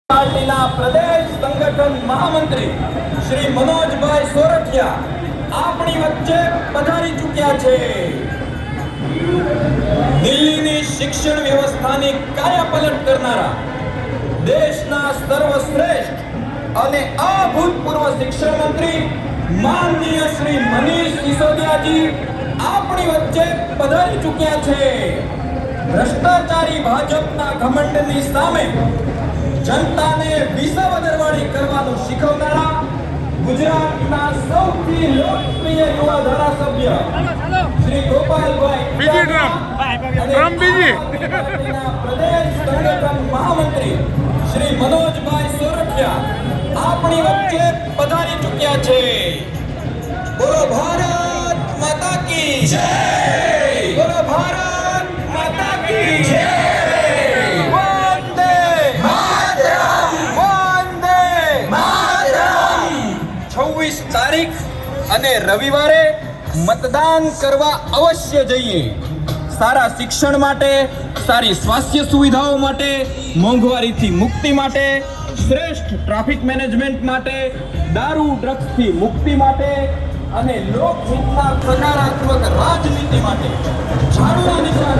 પાર્ટીના પ્રદેશ સંગઠન મહામંત્રી શ્રી મનોજભાઈ સોરઠિયા આપણી વચ્ચે પધારી ચૂક્યા છે. દિલ્હીની શિક્ષણ વ્યવસ્થાની કાયાપલટ કરનારા દેશના સર્વશ્રેષ્ઠ અને અભૂતપૂર્વ શિક્ષણ મંત્રી માનનીય શ્રી મનીષ સિસોદિયાજી આપણી વચ્ચે પધારી ચૂક્યા છે. ભ્રષ્ટાચારી ભાજપના ઘમંડની સામે જનતાને વિસાવદરવાળી કરવાનું શીખવનારા ગુજરાતના સૌથી લોકપ્રિય યુવા ધારાસભ્ય શ્રી ગોપાલભાઈ પ્રદેશ સંગઠન મહામંત્રી શ્રી મનોજભાઈ સોરઠિયા આપણી વચ્ચે પધારી ચૂક્યા છે. બોલો ભારત માતા કી જય! બોલો ભારત માતા કી જય! 26 તારીખ અને રવિવારે મતદાન કરવા અવશ્ય જઈએ. સારા શિક્ષણ માટે, સારી સ્વાસ્થ્ય સુવિધાઓ માટે, મોંઘવારીથી મુક્તિ માટે, શ્રેષ્ઠ ટ્રાફિક મેનેજમેન્ટ માટે, દારૂ ડ્રગ્સથી મુક્તિ માટે અને લોકહિતના સકારાત્મક રાજનીતિ માટે ઝાડુના નિશાન